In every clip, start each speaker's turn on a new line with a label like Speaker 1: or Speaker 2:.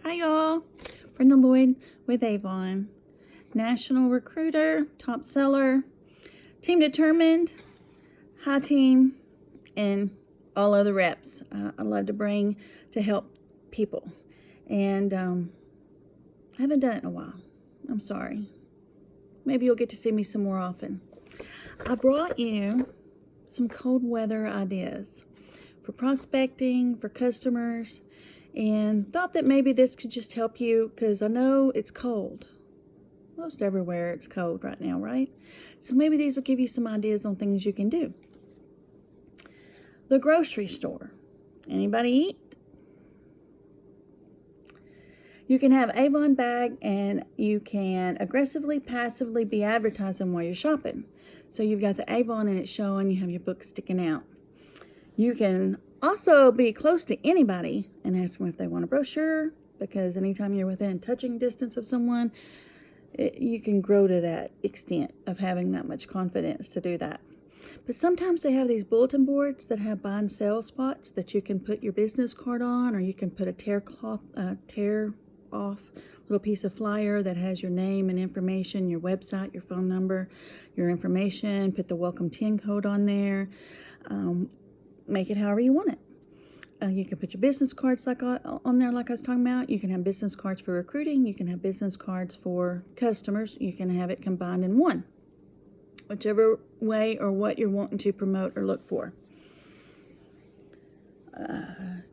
Speaker 1: Hi y'all, Brenda Lloyd with Avon. National recruiter, top seller, team determined, high team, and all other reps. I love to bring to help people. And I haven't done it in a while. I'm sorry. Maybe you'll get to see me some more often. I brought you some cold weather ideas for prospecting, for customers, and thought that maybe this could just help you because I know it's cold. Most everywhere it's cold right now, right? So maybe these will give you some ideas on things you can do. The grocery store. Anybody eat? You can have Avon bag and you can aggressively, passively be advertising while you're shopping. So you've got the Avon and it's showing, you have your book sticking out. You can also be close to anybody and ask them if they want a brochure, because anytime you're within touching distance of someone, you can grow to that extent of having that much confidence to do that. But sometimes they have these bulletin boards that have buy and sell spots that you can put your business card on, or you can put a tear off little piece of flyer that has your name and information, your website, your phone number, your information, put the welcome 10 code on there. Make it however you want it. You can put your business cards on there like I was talking about. You can have business cards for recruiting. You can have business cards for customers. You can have it combined in one. Whichever way or what you're wanting to promote or look for.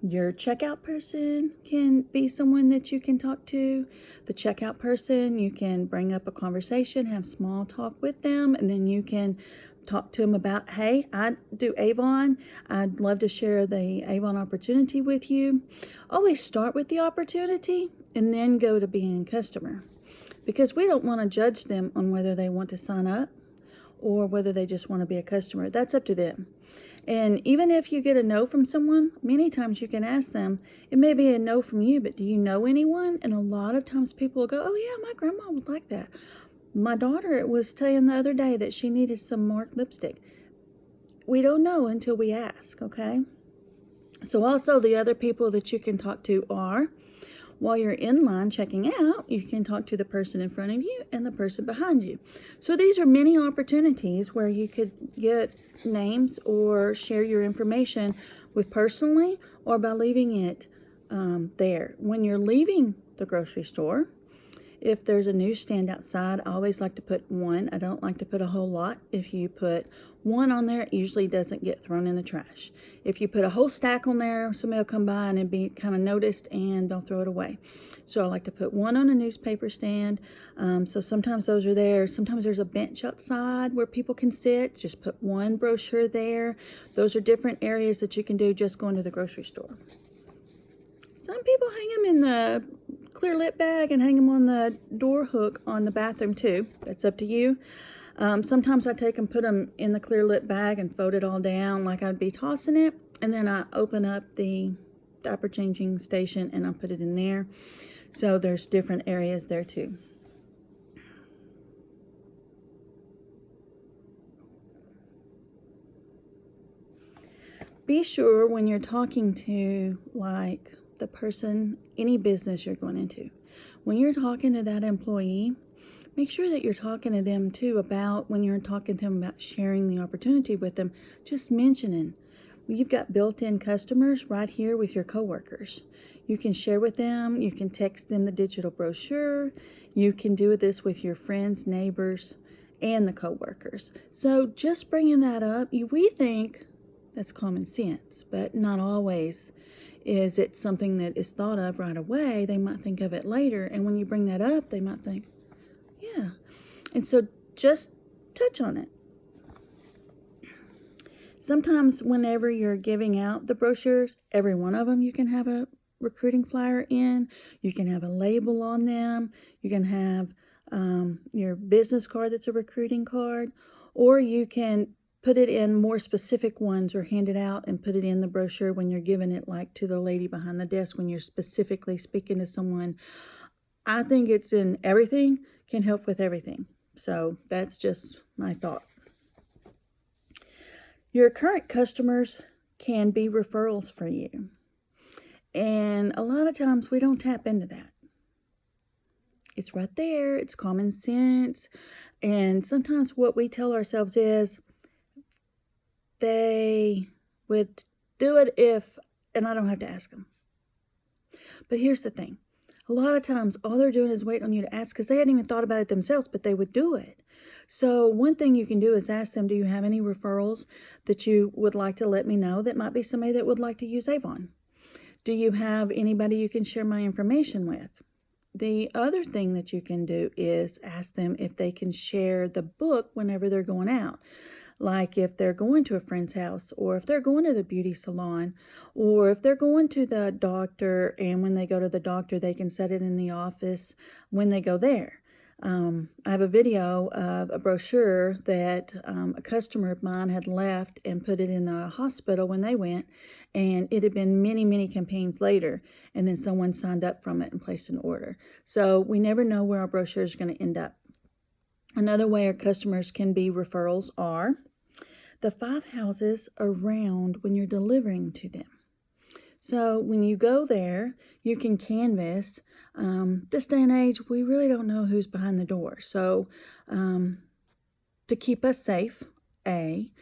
Speaker 1: Your checkout person can be someone that you can talk to. The checkout person, you can bring up a conversation, have small talk with them, and then you can talk to them about, hey, I do Avon. I'd love to share the Avon opportunity with you. Always start with the opportunity and then go to being a customer, because we don't want to judge them on whether they want to sign up or whether they just want to be a customer. That's up to them. And even if you get a no from someone, many times you can ask them, it may be a no from you, but do you know anyone? And a lot of times people will go, oh yeah, my grandma would like that. My daughter was telling the other day that she needed some marked lipstick. We don't know until we ask, okay? So also the other people that you can talk to are, while you're in line checking out, you can talk to the person in front of you and the person behind you. So these are many opportunities where you could get names or share your information with personally or by leaving it there. When you're leaving the grocery store, if there's a newsstand outside, I always like to put one. I don't like to put a whole lot. If you put one on there, it usually doesn't get thrown in the trash. If you put a whole stack on there, somebody will come by and it'll be kind of noticed and they'll throw it away. So I like to put one on a newspaper stand. So sometimes those are there. Sometimes there's a bench outside where people can sit. Just put one brochure there. Those are different areas that you can do just going to the grocery store. Some people hang them in the clear lip bag and hang them on the door hook on the bathroom too. That's up to you. Sometimes I take and put them in the clear lip bag and fold it all down like I'd be tossing it. And then I open up the diaper changing station and I put it in there. So there's different areas there too. Be sure when you're talking to like the person, any business you're going into, when you're talking to that employee, make sure that you're talking to them too about, when you're talking to them about sharing the opportunity with them, just mentioning, you've got built-in customers right here with your coworkers. You can share with them, you can text them the digital brochure, you can do this with your friends, neighbors, and the coworkers. So just bringing that up, we think that's common sense, but not always is it something that is thought of right away. They might think of it later, and when you bring that up, they might think, yeah. And so just touch on it. Sometimes whenever you're giving out the brochures, every one of them you can have a recruiting flyer in. You can have a label on them. You can have your business card that's a recruiting card, or you can put it in more specific ones or hand it out and put it in the brochure when you're giving it, like to the lady behind the desk when you're specifically speaking to someone. I think it's in everything, can help with everything. So that's just my thought. Your current customers can be referrals for you. And a lot of times we don't tap into that. It's right there. It's common sense. And sometimes what we tell ourselves is they would do it if, and I don't have to ask them. But here's the thing. A lot of times, all they're doing is waiting on you to ask because they hadn't even thought about it themselves, but they would do it. So one thing you can do is ask them, do you have any referrals that you would like to let me know that might be somebody that would like to use Avon? Do you have anybody you can share my information with? The other thing that you can do is ask them if they can share the book whenever they're going out. Like if they're going to a friend's house, or if they're going to the beauty salon, or if they're going to the doctor, and when they go to the doctor, they can set it in the office when they go there. I have a video of a brochure that a customer of mine had left and put it in the hospital when they went, and it had been many, many campaigns later, and then someone signed up from it and placed an order. So we never know where our brochure is going to end up. Another way our customers can be referrals are the 5 houses around when you're delivering to them. So when you go there, you can canvass. This day and age, we really don't know who's behind the door. So to keep us safe, A.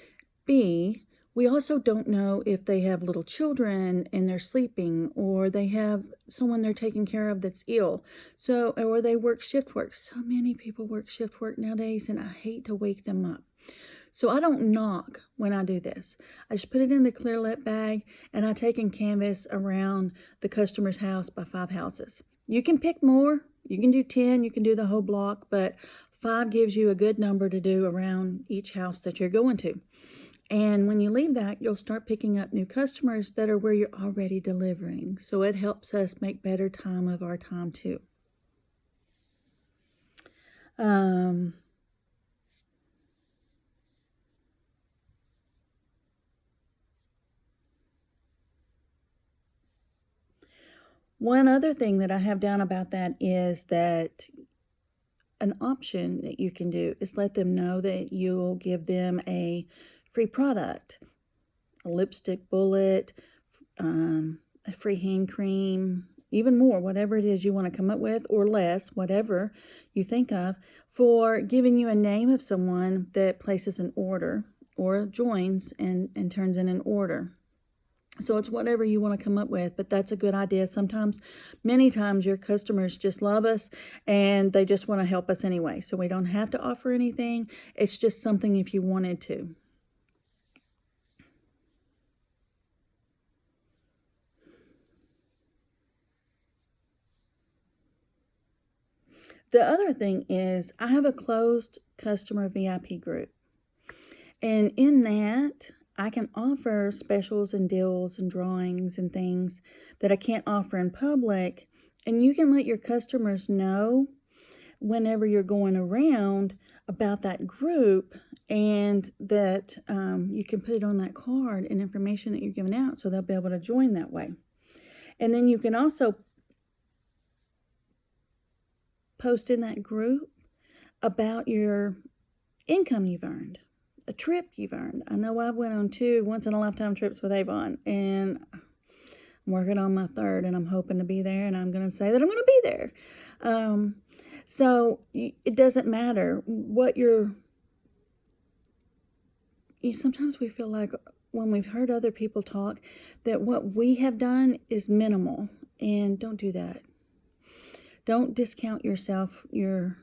Speaker 1: B, we also don't know if they have little children and they're sleeping, or they have someone they're taking care of that's ill. So, or they work shift work. So many people work shift work nowadays, and I hate to wake them up. So I don't knock when I do this. I just put it in the clear lip bag, and I take and canvas around the customer's house by 5 houses. You can pick more. You can do 10. You can do the whole block, but 5 gives you a good number to do around each house that you're going to. And when you leave that, you'll start picking up new customers that are where you're already delivering. So it helps us make better time of our time too. One other thing that I have down about that is that an option that you can do is let them know that you'll give them a free product, a lipstick bullet, a free hand cream, even more, whatever it is you want to come up with, or less, whatever you think of, for giving you a name of someone that places an order or joins and turns in an order. So it's whatever you want to come up with, but that's a good idea. Sometimes, many times, your customers just love us and they just want to help us anyway. So we don't have to offer anything. It's just something if you wanted to. The other thing is I have a closed customer VIP group. And in that, I can offer specials and deals and drawings and things that I can't offer in public. And you can let your customers know whenever you're going around about that group, and that you can put it on that card and information that you're giving out, so they'll be able to join that way. And then you can also post in that group about your income you've earned, a trip you've earned. I know I've went on 2 once-in-a-lifetime trips with Avon, and I'm working on my 3rd, and I'm hoping to be there, and I'm going to say that I'm going to be there. So it doesn't matter what sometimes we feel like when we've heard other people talk that what we have done is minimal, and don't do that. Don't discount yourself. Your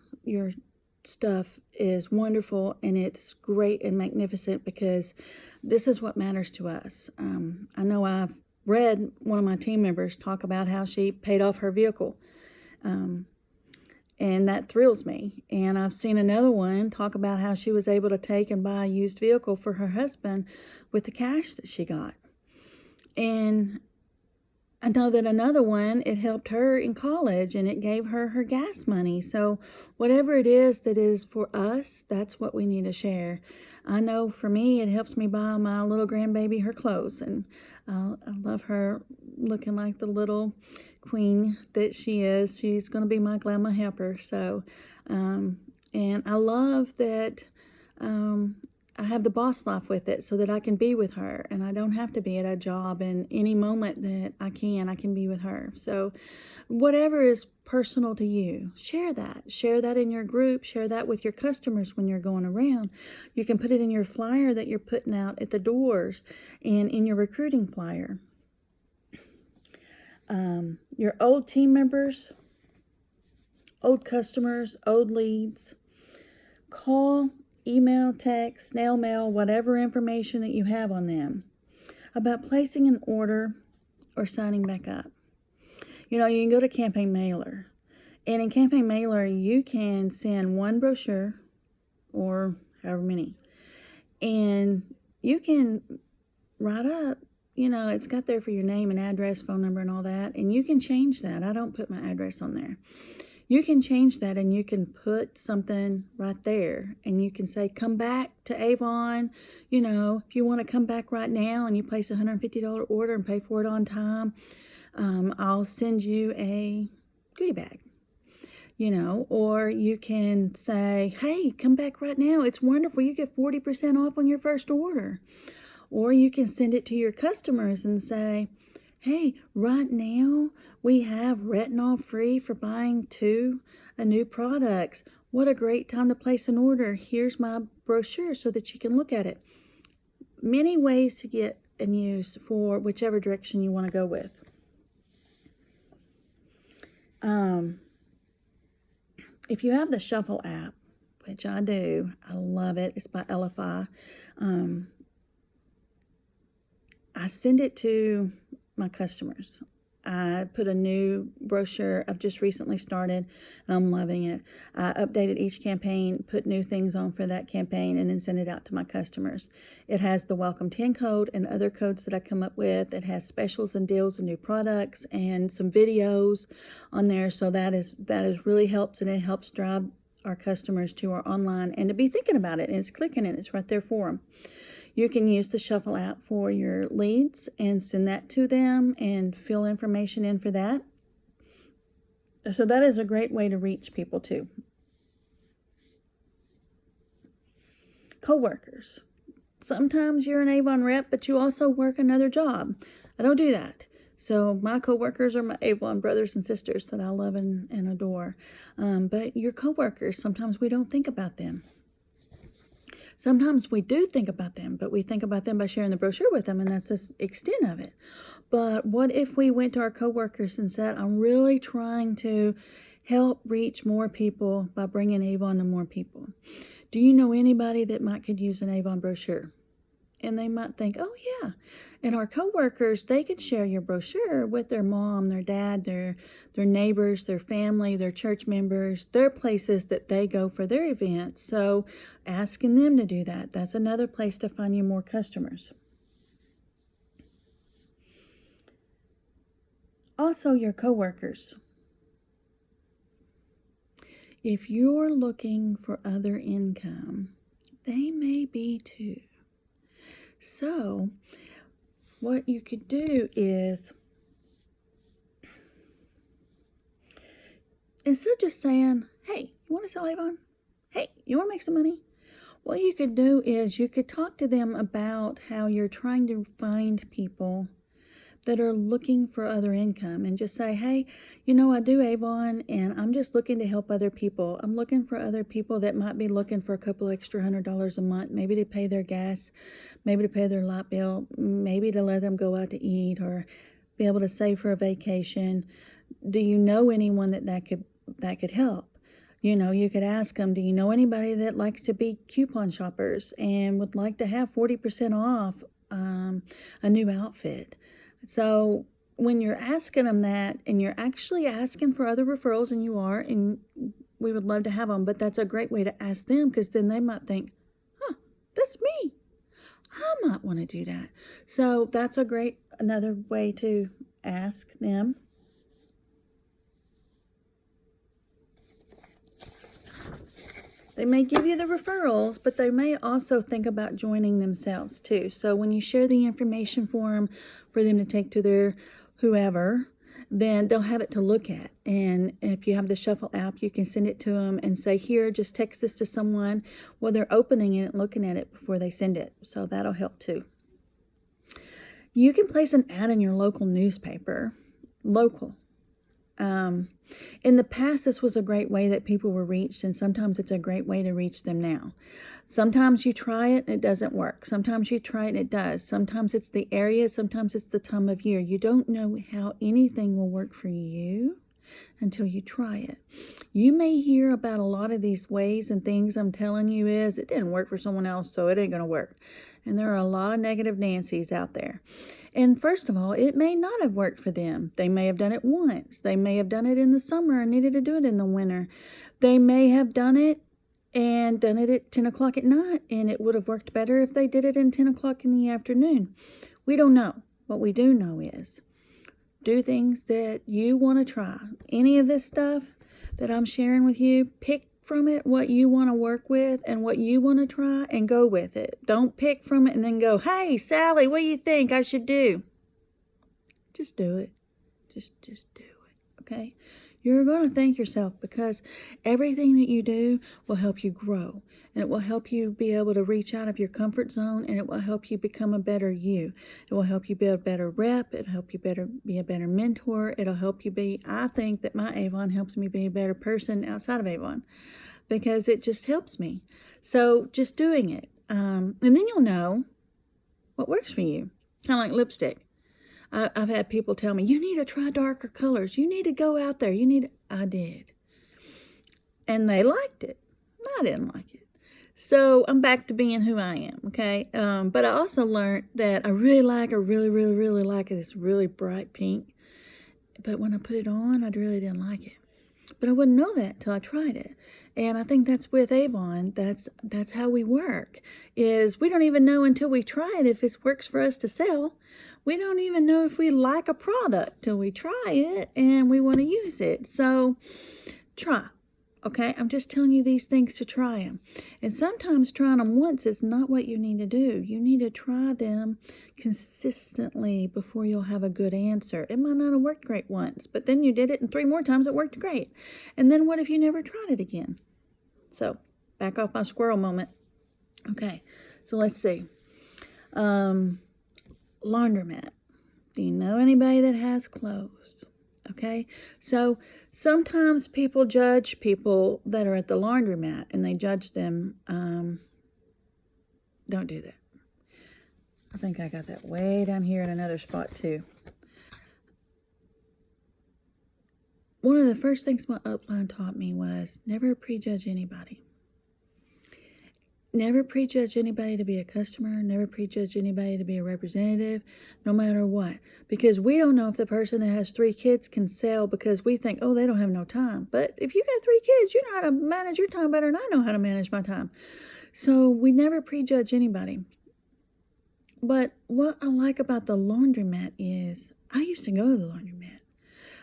Speaker 1: stuff is wonderful, and it's great and magnificent, because this is what matters to us. I know I've read one of my team members talk about how she paid off her vehicle, and that thrills me. And I've seen another one talk about how she was able to take and buy a used vehicle for her husband with the cash that she got. And I know that another one, it helped her in college, and it gave her her gas money. So whatever it is that is for us, that's what we need to share. I know for me, it helps me buy my little grandbaby her clothes, and I love her looking like the little queen that she is. She's going to be my grandma helper. So, and I love that I have the boss life with it so that I can be with her, and I don't have to be at a job, and any moment that I can be with her. So whatever is personal to you, share that. Share that in your group. Share that with your customers when you're going around. You can put it in your flyer that you're putting out at the doors and in your recruiting flyer. Your old team members, old customers, old leads, call, email, text, snail mail, whatever information that you have on them about placing an order or signing back up. You know, you can go to Campaign Mailer, and in Campaign Mailer, you can send one brochure or however many, and you can write up, you know, it's got there for your name and address, phone number, and all that, and you can change that. I don't put my address on there. You can change that, and you can put something right there, and you can say, come back to Avon. You know, if you want to come back right now and you place a $150 order and pay for it on time, I'll send you a goodie bag. You know, or you can say, hey, come back right now. It's wonderful. You get 40% off on your first order. Or you can send it to your customers and say, hey, right now we have retinol free for buying 2 new products. What a great time to place an order. Here's my brochure so that you can look at it. Many ways to get and use for whichever direction you want to go with. If you have the Shuffle app, which I do, I love it. It's by LFI. I send it to my customers. I put a new brochure I've just recently started, and I'm loving it. I updated each campaign, put new things on for that campaign, and then send it out to my customers. It has the Welcome 10 code and other codes that I come up with. It has specials and deals and new products and some videos on there. So that is really helps, and it helps drive our customers to our online and to be thinking about it, and it's clicking it. It's right there for them. You can use the Shuffle app for your leads and send that to them and fill information in for that. So that is a great way to reach people too. Coworkers. Sometimes you're an Avon rep, but you also work another job. I don't do that. So my coworkers are my Avon brothers and sisters that I love and adore. But your coworkers, sometimes we don't think about them. Sometimes we do think about them, but we think about them by sharing the brochure with them, and that's the extent of it. But what if we went to our coworkers and said, I'm really trying to help reach more people by bringing Avon to more people. Do you know anybody that could use an Avon brochure? And they might think, oh yeah. And our coworkers, they could share your brochure with their mom, their dad, their neighbors, their family, their church members, their places that they go for their events. So asking them to do that, that's another place to find you more customers. Also, your coworkers. If you're looking for other income, they may be too. So, what you could do is, instead of just saying, hey, you want to sell Avon? Hey, you want to make some money? What you could do is you could talk to them about how you're trying to find people that are looking for other income, and just say, hey, you know, I do Avon and I'm just looking to help other people. I'm looking for other people that might be looking for a couple extra $100 a month, maybe to pay their gas, maybe to pay their light bill, maybe to let them go out to eat or be able to save for a vacation. Do you know anyone that could help? You know, you could ask them, do you know anybody that likes to be coupon shoppers and would like to have 40% off a new outfit? So when you're asking them that, and you're actually asking for other referrals, and you are, and we would love to have them, but that's a great way to ask them, because then they might think, that's me. I might want to do that. So that's another way to ask them. They may give you the referrals, but they may also think about joining themselves too. So when you share the information for them to take to their whoever, then they'll have it to look at. And if you have the Shuffle app, you can send it to them and say, here, just text this to someone while they're opening it and looking at it before they send it. So that'll help too. You can place an ad in your local newspaper. Local. In the past, this was a great way that people were reached, and sometimes it's a great way to reach them now. Sometimes you try it and it doesn't work. Sometimes you try it and it does. Sometimes it's the area, sometimes it's the time of year. You don't know how anything will work for you until you try it. You may hear about a lot of these ways and things I'm telling you is, it didn't work for someone else, so it ain't going to work. And there are a lot of negative Nancys out there. And first of all, it may not have worked for them. They may have done it once. They may have done it in the summer and needed to do it in the winter. They may have done it and done it at 10 o'clock at night, and it would have worked better if they did it at 10 o'clock in the afternoon. We don't know. What we do know is, do things that you want to try. Any of this stuff that I'm sharing with you, pick from it what you want to work with and what you want to try and go with it. Don't pick from it and then go, hey, Sally, what do you think I should do? Just do it. Just do it, okay? You're going to thank yourself, because everything that you do will help you grow, and it will help you be able to reach out of your comfort zone, and it will help you become a better you. It will help you be a better rep. It'll help you be a better mentor. It'll help you be, I think that my Avon helps me be a better person outside of Avon, because it just helps me. So just doing it. And then you'll know what works for you. Kind of like lipstick. I've had people tell me, you need to try darker colors. You need to go out there. I did. And they liked it. I didn't like it. So I'm back to being who I am, okay? But I also learned that I really like this really bright pink. But when I put it on, I really didn't like it. But I wouldn't know that until I tried it. And I think that's with Avon. That's how we work, is we don't even know until we try it if it works for us to sell. We don't even know if we like a product till we try it and we want to use it. So try. Okay, I'm just telling you these things to try them. And sometimes trying them once is not what you need to do. You need to try them consistently before you'll have a good answer. It might not have worked great once, but then you did it and 3 more times it worked great. And then what if you never tried it again? So, back off my squirrel moment. Okay, so let's see. Laundromat. Do you know anybody that has clothes? Okay, so sometimes people judge people that are at the laundromat, and they judge them. Don't do that. I think I got that way down here in another spot too. One of the first things my upline taught me was never prejudge anybody. Never prejudge anybody to be a customer. Never prejudge anybody to be a representative, no matter what. Because we don't know if the person that has 3 kids can sell, because we think, oh, they don't have no time. But if you got 3 kids, you know how to manage your time better than I know how to manage my time. So we never prejudge anybody. But what I like about the laundromat is, I used to go to the laundromat.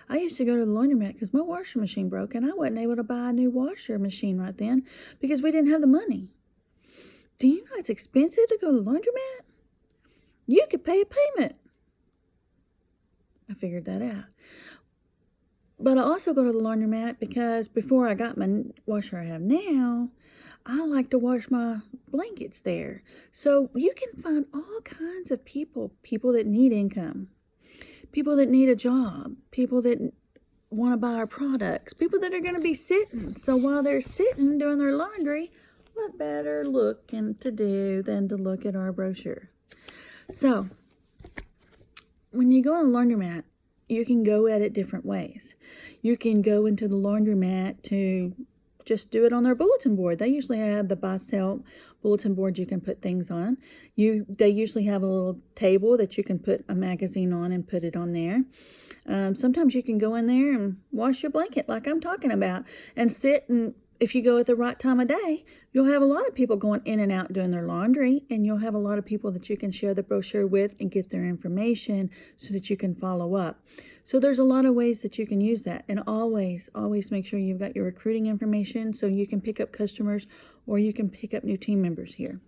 Speaker 1: I used to go to the laundromat because my washing machine broke, and I wasn't able to buy a new washer machine right then because we didn't have the money. Do you know it's expensive to go to the laundromat? You could pay a payment. I figured that out. But I also go to the laundromat because before I got my washer I have now, I like to wash my blankets there. So you can find all kinds of people that need income, people that need a job, people that want to buy our products, people that are going to be sitting. So while they're sitting doing their laundry, what better looking to do than to look at our brochure? So, when you go on a laundromat, you can go at it different ways. You can go into the laundromat to just do it on their bulletin board. They usually have the buy sell bulletin board you can put things on. They usually have a little table that you can put a magazine on and put it on there. Sometimes you can go in there and wash your blanket like I'm talking about and sit, and if you go at the right time of day, you'll have a lot of people going in and out doing their laundry, and you'll have a lot of people that you can share the brochure with and get their information so that you can follow up. So there's a lot of ways that you can use that, and always make sure you've got your recruiting information so you can pick up customers or you can pick up new team members here.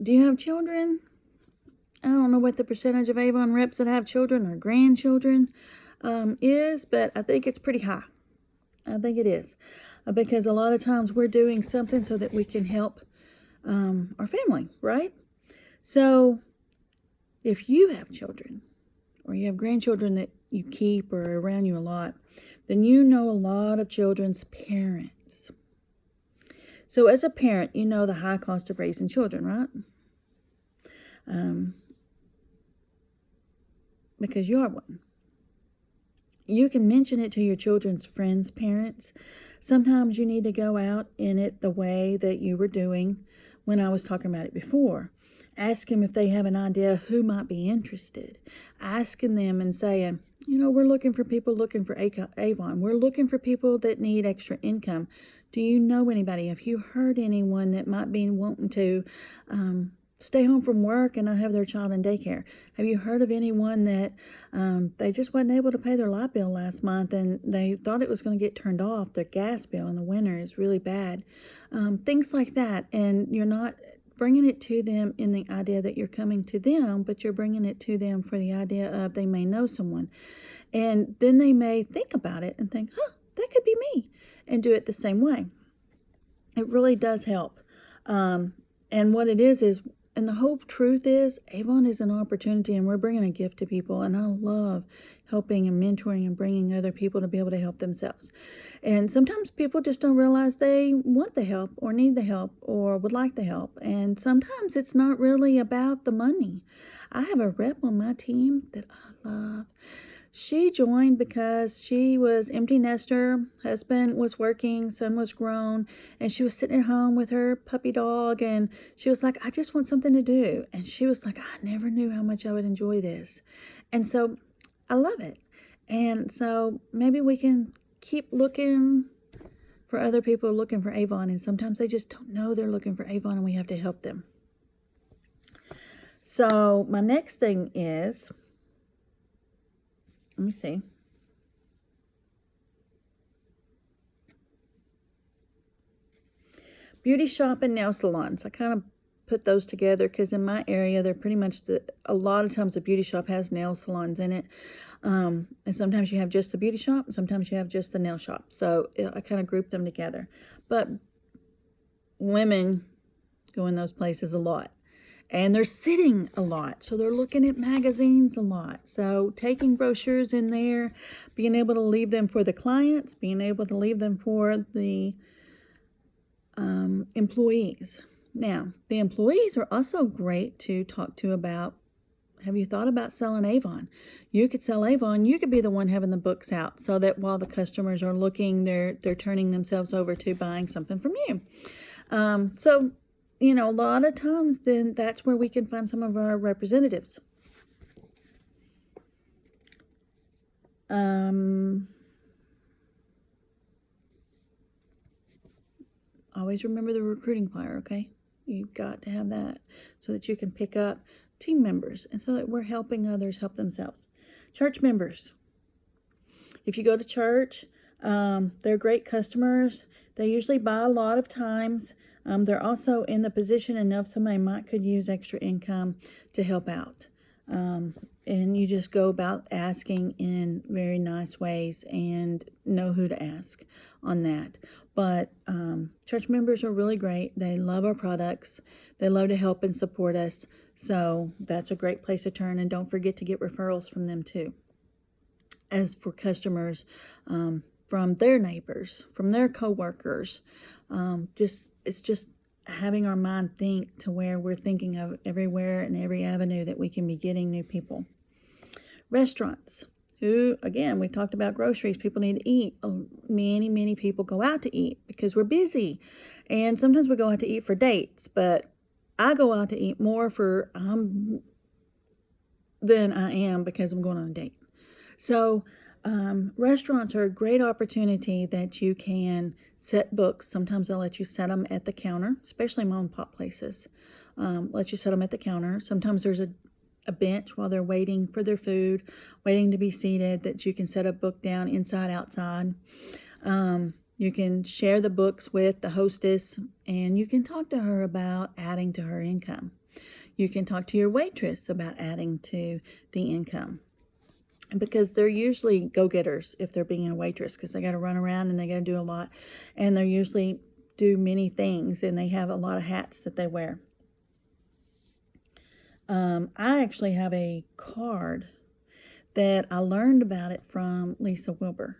Speaker 1: Do you have children? I don't know what the percentage of Avon reps that have children or grandchildren is, but I think it's pretty high. I think it is. Because a lot of times we're doing something so that we can help our family, right? So if you have children or you have grandchildren that you keep or around you a lot, then you know a lot of children's parents. So as a parent, you know the high cost of raising children, right? Because you are one. You can mention it to your children's friends' parents. Sometimes you need to go out in it the way that you were doing when I was talking about it before. Ask them if they have an idea who might be interested. Asking them and saying, we're looking for people looking for Avon. We're looking for people that need extra income. Do you know anybody? Have you heard anyone that might be wanting to stay home from work and not have their child in daycare? Have you heard of anyone that they just wasn't able to pay their light bill last month and they thought it was going to get turned off? Their gas bill in the winter is really bad. Things like that. And you're not bringing it to them in the idea that you're coming to them, but you're bringing it to them for the idea of they may know someone. And then they may think about it and think, that could be me, and do it the same way. It really does help. And what it is, and the whole truth is, Avon is an opportunity, and we're bringing a gift to people. And I love helping and mentoring and bringing other people to be able to help themselves. And sometimes people just don't realize they want the help or need the help or would like the help. And sometimes it's not really about the money. I have a rep on my team that I love. She joined because she was empty nester, husband was working, son was grown, and she was sitting at home with her puppy dog, and she was like, I just want something to do. And she was like, I never knew how much I would enjoy this. And so I love it. And so maybe we can keep looking for other people looking for Avon, and sometimes they just don't know they're looking for Avon, and we have to help them. So my next thing is, let me see. Beauty shop and nail salons. I kind of put those together because in my area, they're pretty much a lot of times the beauty shop has nail salons in it. And sometimes you have just the beauty shop, and sometimes you have just the nail shop. So I kind of group them together. But women go in those places a lot. And they're sitting a lot, so they're looking at magazines a lot. So taking brochures in there, being able to leave them for the clients, being able to leave them for the employees. Now, the employees are also great to talk to about, have you thought about selling Avon? You could sell Avon. You could be the one having the books out so that while the customers are looking, they're turning themselves over to buying something from you. So a lot of times then that's where we can find some of our representatives. Always remember the recruiting flyer, okay? You've got to have that so that you can pick up team members and so that we're helping others help themselves. Church members. If you go to church, they're great customers. They usually buy a lot of times. They're also in the position enough somebody might could use extra income to help out. And you just go about asking in very nice ways and know who to ask on that. But church members are really great. They love our products. They love to help and support us. So that's a great place to turn. And don't forget to get referrals from them too. As for customers, from their neighbors, from their coworkers, it's just having our mind think to where we're thinking of everywhere and every avenue that we can be getting new people. Restaurants, who, again, we talked about groceries. People need to eat. Many people go out to eat because we're busy. And sometimes we go out to eat for dates, but I go out to eat more than I am because I'm going on a date. So restaurants are a great opportunity that you can set books. Sometimes they'll let you set them at the counter, especially mom and pop places. Let you set them at the counter. Sometimes there's a bench while they're waiting for their food, waiting to be seated, that you can set a book down inside, outside. You can share the books with the hostess, and you can talk to her about adding to her income. You can talk to your waitress about adding to the income, because they're usually go-getters if they're being a waitress, because they got to run around and they got to do a lot, and they usually do many things, and they have a lot of hats that they wear. I actually have a card that I learned about it from Lisa Wilbur.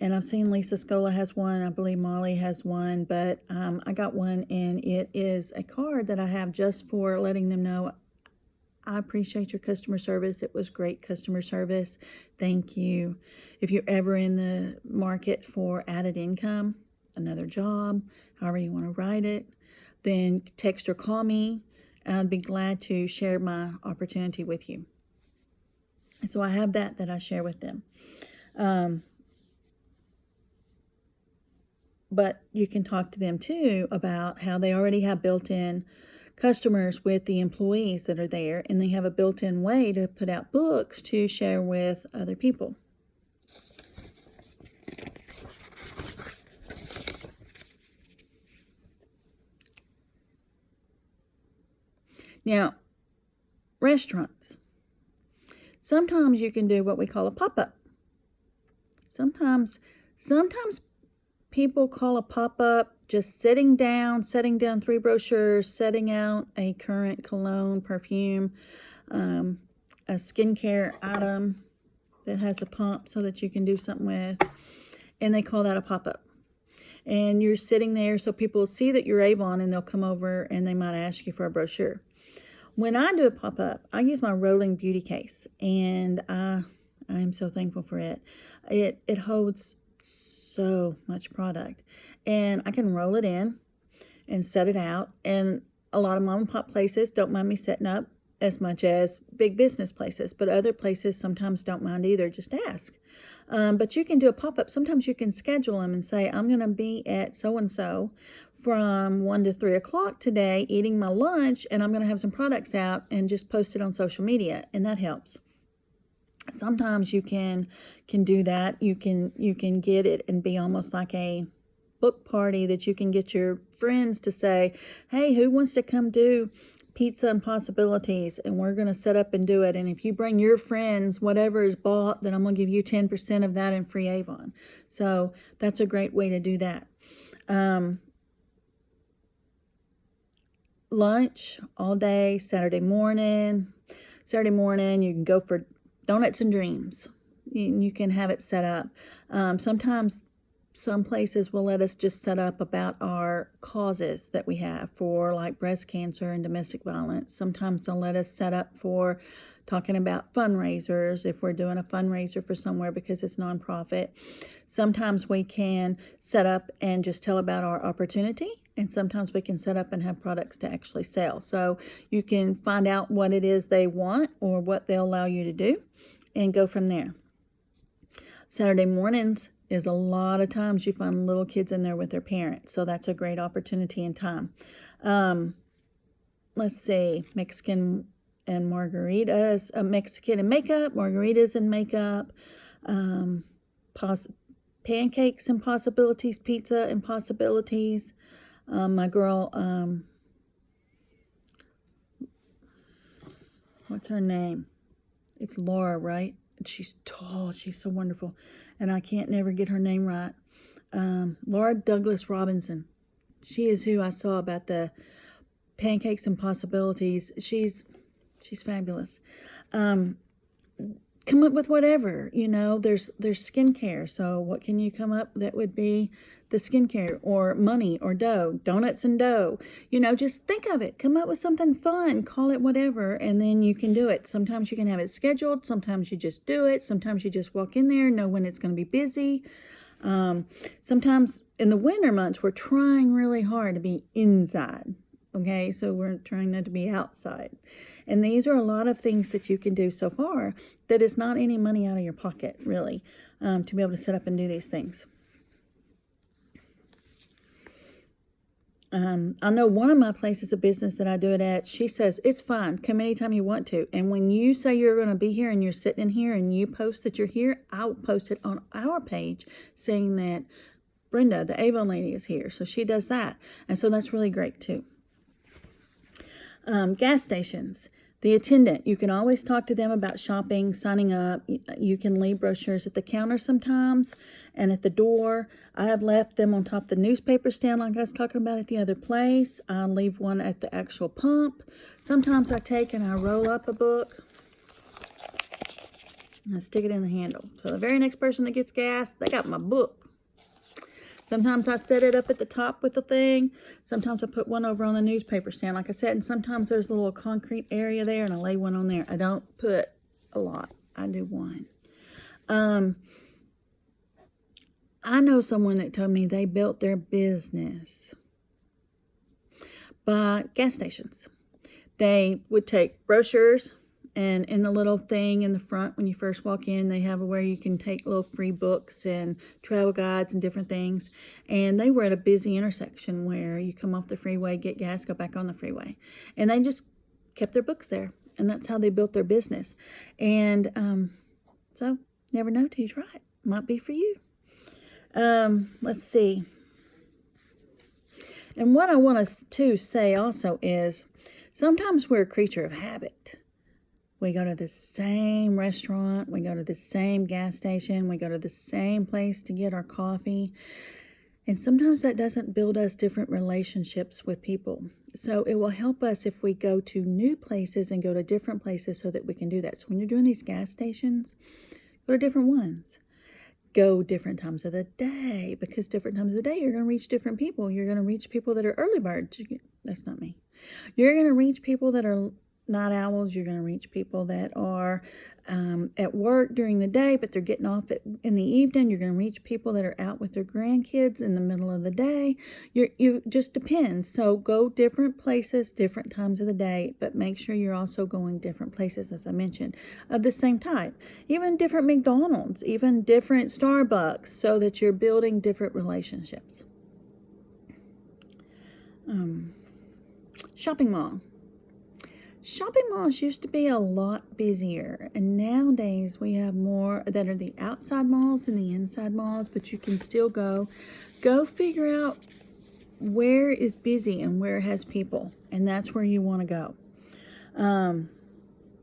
Speaker 1: And I've seen Lisa Scola has one. I believe Molly has one. But I got one, and it is a card that I have just for letting them know, I appreciate your customer service. It was great customer service. Thank you. If you're ever in the market for added income, another job, however you want to write it, then text or call me. I'd be glad to share my opportunity with you. So I have that I share with them. But you can talk to them too about how they already have built-in customers with the employees that are there, and they have a built-in way to put out books to share with other people. Now, restaurants. Sometimes you can do what we call a pop-up. Sometimes people call a pop-up just setting down 3 brochures, setting out a current cologne, perfume, a skincare item that has a pump so that you can do something with, and they call that a pop-up. And you're sitting there so people see that you're Avon, and they'll come over and they might ask you for a brochure. When I do a pop-up, I use my rolling beauty case, and I am so thankful for it. It holds so much product, and I can roll it in and set it out. And a lot of mom and pop places don't mind me setting up as much as big business places, but other places sometimes don't mind either. Just ask. But you can do a pop-up. Sometimes you can schedule them and say, I'm going to be at so-and-so from 1 to 3 o'clock today eating my lunch, and I'm going to have some products out, and just post it on social media, and that helps. Sometimes you can do that. You can get it and be almost like a book party that you can get your friends to say, hey, who wants to come do Pizza and Possibilities, and we're going to set up and do it. And if you bring your friends, whatever is bought, then I'm going to give you 10% of that in free Avon. So that's a great way to do that. Lunch all day, Saturday morning, you can go for donuts and dreams. You can have it set up. Sometimes some places will let us just set up about our causes that we have for, like breast cancer and domestic violence. Sometimes they'll let us set up for talking about fundraisers if we're doing a fundraiser for somewhere because it's nonprofit. Sometimes we can set up and just tell about our opportunity, and sometimes we can set up and have products to actually sell. So you can find out what it is they want or what they'll allow you to do and go from there. Saturday mornings is a lot of times you find little kids in there with their parents. So that's a great opportunity and time. Let's see, Mexican and margaritas, Mexican and makeup, margaritas and makeup, pancakes and possibilities, pizza and possibilities. My girl, what's her name? It's Laura, right? She's tall. She's so wonderful. And I can't never get her name right. Laura Douglas Robinson. She is who I saw about the pancakes and possibilities. She's fabulous. Come up with whatever, there's skincare. So what can you come up that would be the skincare, or money or dough, donuts and dough, just think of it, come up with something fun, call it whatever, and then you can do it. Sometimes you can have it scheduled. Sometimes you just do it. Sometimes you just walk in there, know when it's going to be busy. Sometimes in the winter months, we're trying really hard to be inside. Okay, so we're trying not to be outside. And these are a lot of things that you can do so far that is not any money out of your pocket, really, to be able to set up and do these things. I know one of my places of business that I do it at, she says, it's fine, come anytime you want to. And when you say you're going to be here and you're sitting in here and you post that you're here, I'll post it on our page saying that Brenda, the Avon lady, is here. So she does that. And so that's really great too. Gas stations. The attendant, you can always talk to them about shopping, signing up. You can leave brochures at the counter sometimes and at the door. I have left them on top of the newspaper stand like I was talking about at the other place. I leave one at the actual pump. Sometimes I take and I roll up a book and I stick it in the handle. So the very next person that gets gas, they got my book. Sometimes I set it up at the top with the thing. Sometimes I put one over on the newspaper stand, like I said. And sometimes there's a little concrete area there, and I lay one on there. I don't put a lot. I do one. I know someone that told me they built their business by gas stations. They would take brochures, and in the little thing in the front when you first walk in, they have where you can take little free books and travel guides and different things. And they were at a busy intersection where you come off the freeway, get gas, go back on the freeway. And they just kept their books there. And that's how they built their business. And so, never know till you try it. Might be for you. Let's see. And what I want us to say also is, sometimes we're a creature of habit. We go to the same restaurant, we go to the same gas station, we go to the same place to get our coffee. And sometimes that doesn't build us different relationships with people. So it will help us if we go to new places and go to different places so that we can do that. So when you're doing these gas stations, go to different ones. Go different times of the day, because different times of the day you're going to reach different people. You're going to reach people that are early birds. That's not me. You're going to reach people that are night owls. You're going to reach people that are at work during the day, but they're getting off in the evening. You're going to reach people that are out with their grandkids in the middle of the day. You just depends. So go different places, different times of the day, but make sure you're also going different places, as I mentioned, of the same type. Even different McDonald's, even different Starbucks, so that you're building different relationships. Shopping mall. Shopping malls used to be a lot busier, and nowadays we have more that are the outside malls and the inside malls, but you can still go figure out where is busy and where has people, and that's where you want to go.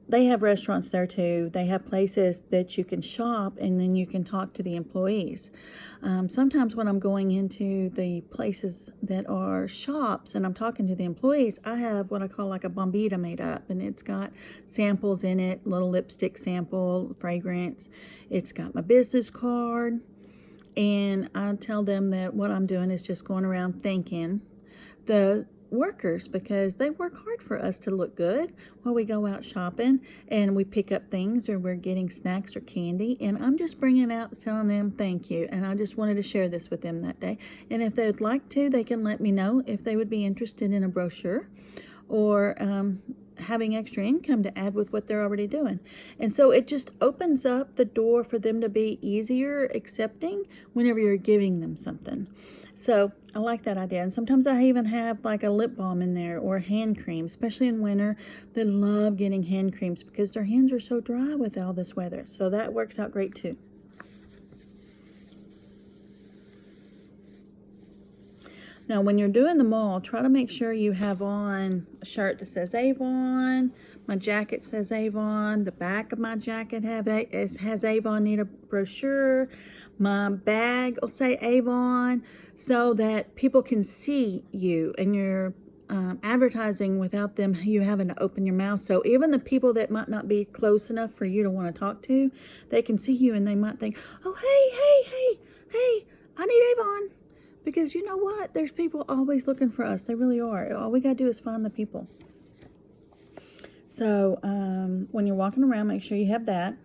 Speaker 1: They have restaurants there too. They have places that you can shop, and then you can talk to the employees. Sometimes when I'm going into the places that are shops and I'm talking to the employees, I have what I call like a bombita made up, and it's got samples in it, little lipstick sample, fragrance. It's got my business card, and I tell them that what I'm doing is just going around thanking the workers, because they work hard for us to look good while we go out shopping and we pick up things, or we're getting snacks or candy, and I'm just bringing out telling them thank you. And I just wanted to share this with them that day, and if they'd like to, they can let me know if they would be interested in a brochure or having extra income to add with what they're already doing. And so it just opens up the door for them to be easier accepting whenever you're giving them something. So I like that idea. And sometimes I even have like a lip balm in there, or hand cream, especially in winter. They love getting hand creams because their hands are so dry with all this weather. So that works out great too. Now, when you're doing the mall, try to make sure you have on a shirt that says Avon. My jacket says Avon. The back of my jacket has Avon, need a brochure. My bag will say Avon, so that people can see you and you're advertising without you having to open your mouth. So even the people that might not be close enough for you to want to talk to, they can see you and they might think, oh, hey, I need Avon. Because you know what? There's people always looking for us. They really are. All we got to do is find the people. So when you're walking around, make sure you have that.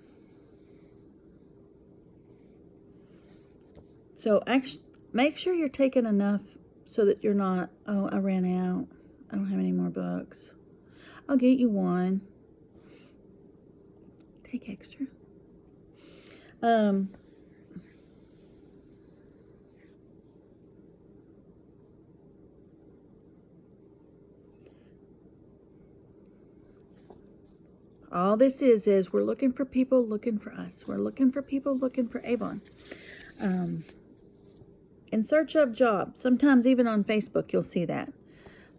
Speaker 1: So actually, make sure you're taking enough so that you're not, oh, I ran out. I don't have any more books. I'll get you one. Take extra. All this is we're looking for people looking for us. We're looking for people looking for Avon. In search of jobs. Sometimes even on Facebook you'll see that.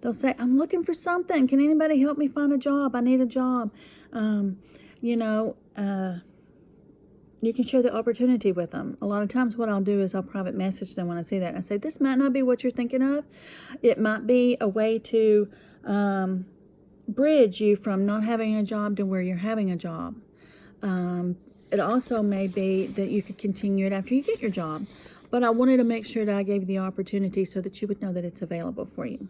Speaker 1: They'll say, I'm looking for something. Can anybody help me find a job? I need a job. Um, you know, you can share the opportunity with them. A lot of times what I'll do is I'll private message them when I see that. I say, this might not be what you're thinking of. It might be a way to bridge you from not having a job to where you're having a job. It also may be that you could continue it after you get your job. But I wanted to make sure that I gave you the opportunity so that you would know that it's available for you.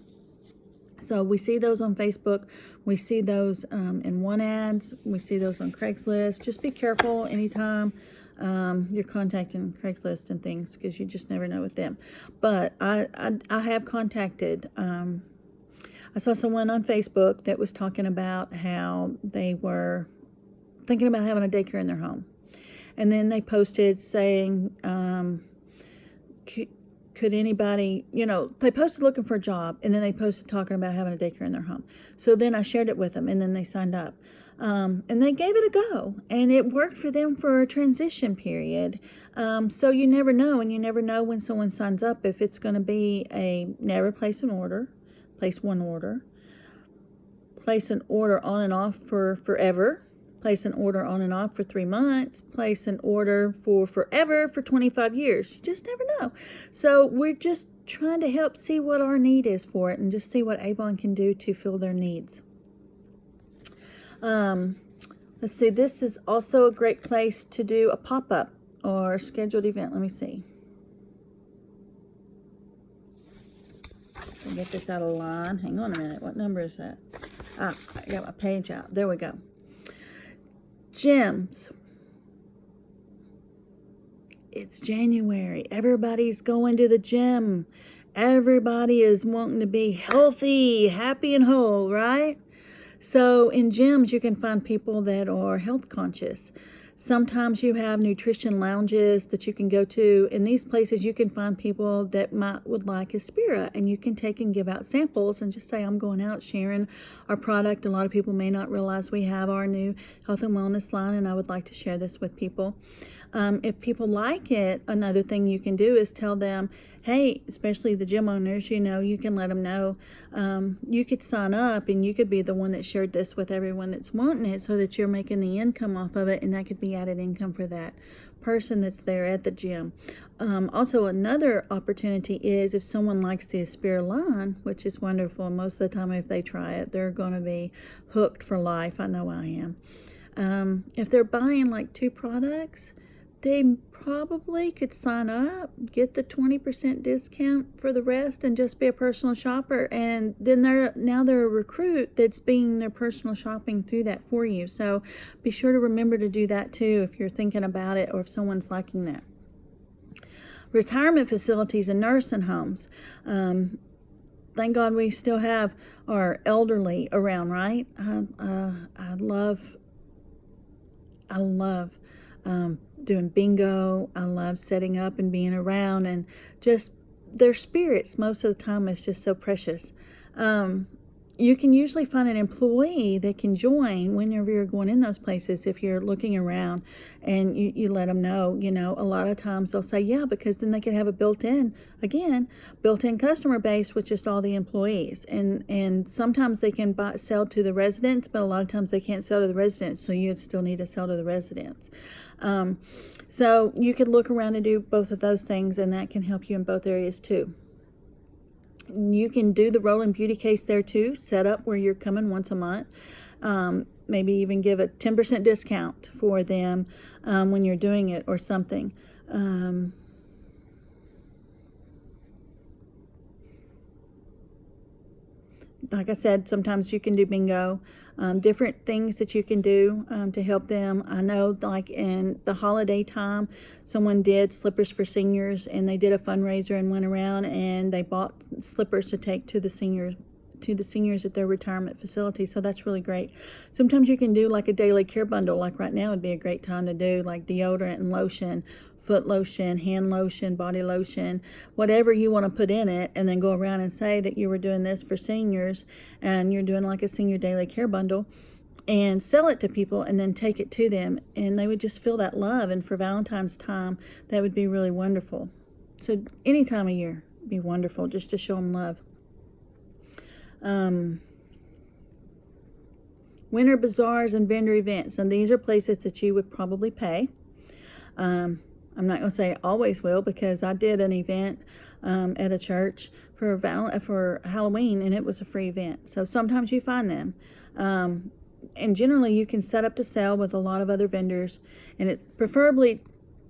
Speaker 1: So we see those on Facebook. We see those in one ads. We see those on Craigslist. Just be careful anytime you're contacting Craigslist and things, because you just never know with them. But I have contacted, I saw someone on Facebook that was talking about how they were thinking about having a daycare in their home. And then they posted saying, could anybody, they posted looking for a job, and then they posted talking about having a daycare in their home. So then I shared it with them, and then they signed up. And they gave it a go, and it worked for them for a transition period. So you never know, and you never know when someone signs up if it's going to be never place an order, place one order, place an order on and off for forever, place an order on and off for 3 months, place an order for forever for 25 years. You just never know. So we're just trying to help see what our need is for it and just see what Avon can do to fill their needs. Let's see, this is also a great place to do a pop-up or scheduled event. Let me see. I'll get this out of line. Hang on a minute. What number is that? I got my page out. There we go. Gyms. It's January. Everybody's going to the gym. Everybody is wanting to be healthy, happy, and whole, right? So in gyms, you can find people that are health conscious. Sometimes you have nutrition lounges that you can go to. In these places, you can find people that would like Aspira, and you can take and give out samples and just say, I'm going out sharing our product. A lot of people may not realize we have our new health and wellness line, and I would like to share this with people. If people like it, another thing you can do is tell them, hey, especially the gym owners, you can let them know, you could sign up and you could be the one that shared this with everyone that's wanting it, so that you're making the income off of it, and that could be added income for that person that's there at the gym. Also, another opportunity is if someone likes the Aspire line, which is wonderful. Most of the time if they try it, they're going to be hooked for life. I know I am. If they're buying like 2 products, they probably could sign up, get the 20% discount for the rest, and just be a personal shopper. And then they're a recruit that's being their personal shopping through that for you. So be sure to remember to do that too if you're thinking about it, or if someone's liking that. Retirement facilities and nursing homes. Thank God we still have our elderly around, right? I love doing bingo. I love setting up and being around, and just their spirits most of the time is just so precious. You can usually find an employee that can join whenever you're going in those places if you're looking around, and you let them know. A lot of times they'll say, yeah, because then they can have a built-in customer base with just all the employees. And sometimes they can sell to the residents, but a lot of times they can't sell to the residents, so you'd still need to sell to the residents. So you could look around and do both of those things, and that can help you in both areas too. You can do the rolling beauty case there too, set up where you're coming once a month. Maybe even give a 10% discount for them when you're doing it or something. Like I said, sometimes you can do bingo, different things that you can do to help them. I know, like in the holiday time, someone did slippers for seniors, and they did a fundraiser and went around and they bought slippers to take to the seniors at their retirement facility. So that's really great. Sometimes you can do like a daily care bundle. Like right now would be a great time to do like deodorant and lotion, foot lotion, hand lotion, body lotion, whatever you want to put in it, and then go around and say that you were doing this for seniors, and you're doing like a senior daily care bundle, and sell it to people, and then take it to them, and they would just feel that love. And for Valentine's time, that would be really wonderful. So any time of year would be wonderful, just to show them love. Winter bazaars and vendor events. And these are places that you would probably pay. I'm not going to say I always will, because I did an event at a church for Halloween, and it was a free event. So sometimes you find them. And generally you can set up to sell with a lot of other vendors, and it preferably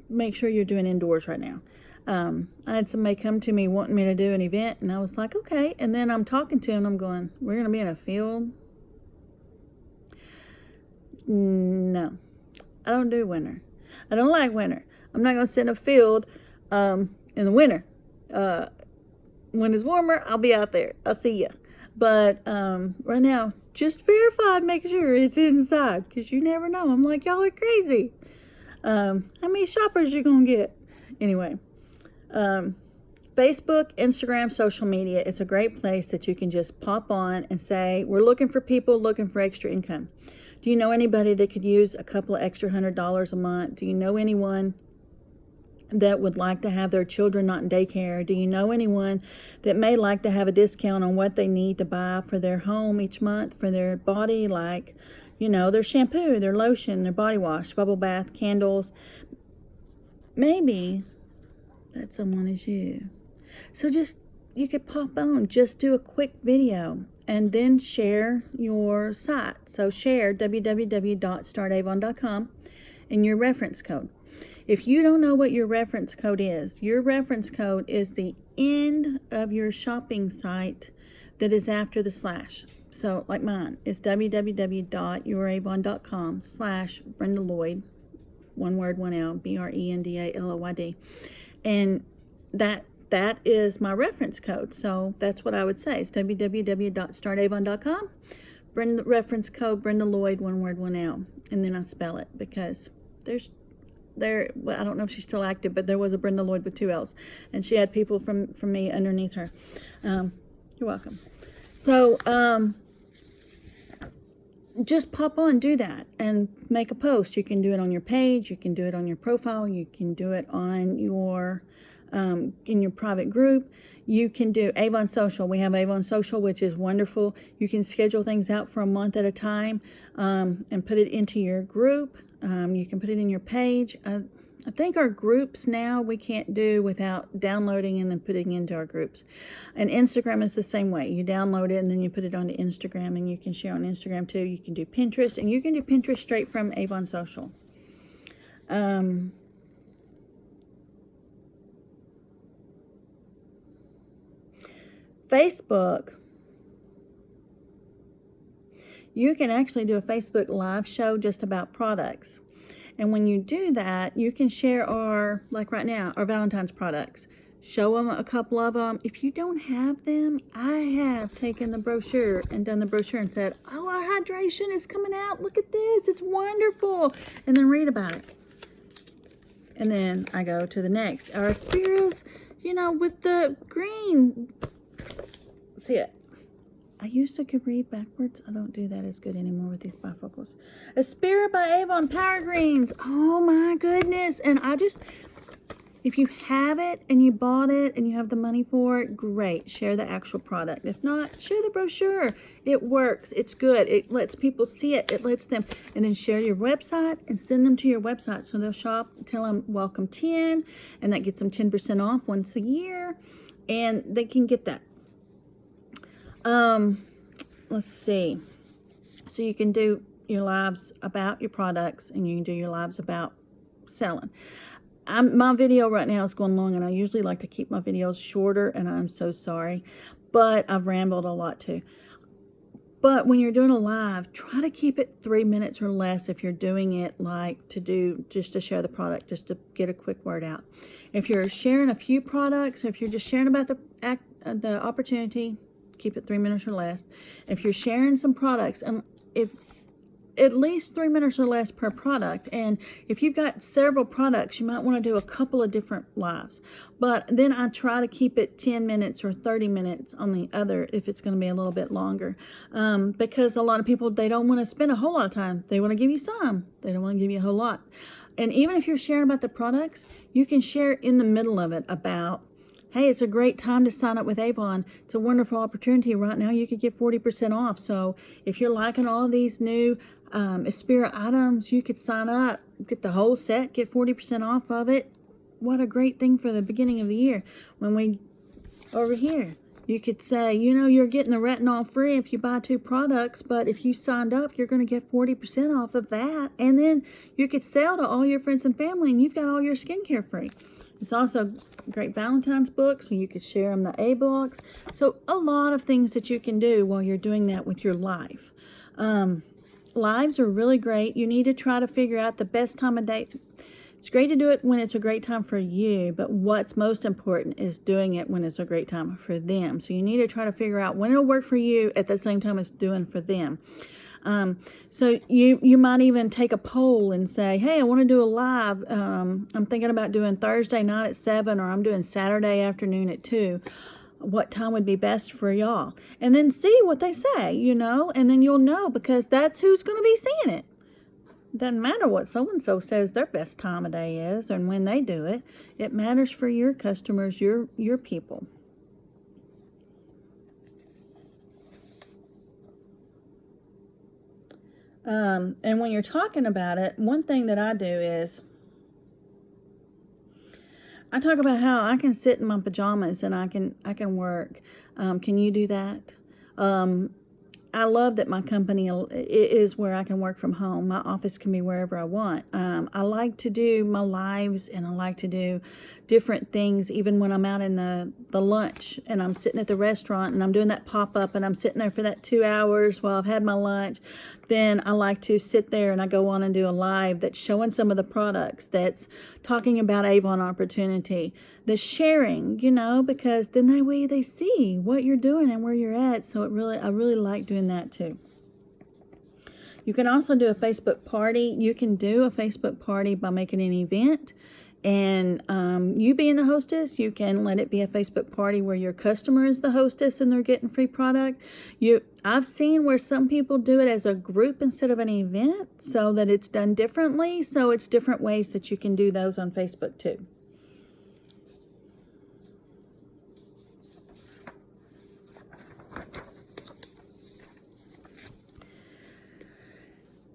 Speaker 1: make sure you're doing indoors right now. I had somebody come to me wanting me to do an event, and I was like, okay. And then I'm talking to him, and I'm going, we're going to be in a field? No, I don't do winter. I don't like winter. I'm not going to sit in a field in the winter. When it's warmer, I'll be out there. I'll see ya. But right now, just verify, make sure it's inside, because you never know. I'm like, y'all are crazy. How many shoppers you going to get? Anyway, Facebook, Instagram, social media is a great place that you can just pop on and say, we're looking for people looking for extra income. Do you know anybody that could use a couple of extra $100 a month? Do you know anyone that would like to have their children not in daycare? Do you know anyone that may like to have a discount on what they need to buy for their home each month, for their body, like, their shampoo, their lotion, their body wash, bubble bath, candles? Maybe that someone is you. So you could pop on, just do a quick video, and then share your site. So share www.startavon.com and your reference code. If you don't know what your reference code is the end of your shopping site that is after the slash. So like mine, it's www.youravon.com/Brenda Lloyd, one word, one L, BRENDALOYD. And that is my reference code. So that's what I would say. It's www.startavon.com, reference code Brenda Lloyd, one word, one L. And then I spell it, because well, I don't know if she's still active, but there was a Brenda Lloyd with 2 L's, and she had people from me underneath her. You're welcome. So just pop on, do that, and make a post. You can do it on your page, you can do it on your profile, you can do it on your in your private group. You can do Avon Social. We have Avon Social, which is wonderful. You can schedule things out for a month at a time and put it into your group. You can put it in your page. I think our groups now we can't do without downloading and then putting into our groups. And Instagram is the same way. You download it and then you put it onto Instagram, and you can share on Instagram too. You can do Pinterest, and you can do Pinterest straight from Avon Social. Facebook, you can actually do a Facebook live show just about products. And when you do that, you can share like right now, our Valentine's products. Show them a couple of them. If you don't have them, I have taken the brochure and done the brochure and said, oh, our hydration is coming out. Look at this. It's wonderful. And then read about it. And then I go to the next. Our Aspiras, with the green. See it. I used to could read backwards. I don't do that as good anymore with these bifocals. Aspira by Avon Power Greens. Oh my goodness. And if you have it and you bought it and you have the money for it, great. Share the actual product. If not, share the brochure. It works. It's good. It lets people see it. It lets them. And then share your website and send them to your website. So they'll shop, tell them welcome 10, and that gets them 10% off once a year. And they can get that. Let's see. So you can do your lives about your products, and you can do your lives about selling. My video right now is going long, and I usually like to keep my videos shorter, and I'm so sorry, but I've rambled a lot too. But when you're doing a live, try to keep it 3 minutes or less if you're doing it like just to share the product, just to get a quick word out. If you're sharing a few products, if you're just sharing about the opportunity, keep it 3 minutes or less. If you're sharing some products, and if at least 3 minutes or less per product, and if you've got several products, you might want to do a couple of different lives. But then I try to keep it 10 minutes or 30 minutes on the other if it's going to be a little bit longer, because a lot of people, they don't want to spend a whole lot of time. They want to give you some. They don't want to give you a whole lot. And even if you're sharing about the products, you can share in the middle of it about, hey, it's a great time to sign up with Avon. It's a wonderful opportunity right now. You could get 40% off. So if you're liking all these new Aspira items, you could sign up, get the whole set, get 40% off of it. What a great thing for the beginning of the year. When we, over here, you could say, you know, you're getting the retinol free if you buy 2 products, but if you signed up, you're going to get 40% off of that. And then you could sell to all your friends and family, and you've got all your skincare free. It's also a great Valentine's book, so you could share them the A books. So a lot of things that you can do while you're doing that with your live. Lives are really great. You need to try to figure out the best time of day. It's great to do it when it's a great time for you, but what's most important is doing it when it's a great time for them. So you need to try to figure out when it'll work for you at the same time as doing for them. So you might even take a poll and say, hey, I want to do a live. I'm thinking about doing Thursday night at 7, or I'm doing Saturday afternoon at 2. What time would be best for y'all? And then see what they say, you know, and then you'll know, because that's who's going to be seeing it. Doesn't matter what so-and-so says their best time of day is and when they do it. It matters for your customers, your people. And when you're talking about it, one thing that I do is I talk about how I can sit in my pajamas and I can work. Can you do that? I love that my company is where I can work from home. My office can be wherever I want. I like to do my lives, and I like to do different things even when I'm out in the lunch and I'm sitting at the restaurant and I'm doing that pop-up and I'm sitting there for that 2 hours while I've had my lunch. Then I like to sit there and I go on and do a live that's showing some of the products, that's talking about Avon opportunity, the sharing, you know, because then that way they see what you're doing and where you're at. So I really like doing that too. You can also do a Facebook party. You can do a Facebook party by making an event, and you being the hostess, you can let it be a Facebook party where your customer is the hostess and they're getting free product. I've seen where some people do it as a group instead of an event, so that it's done differently. So it's different ways that you can do those on Facebook too.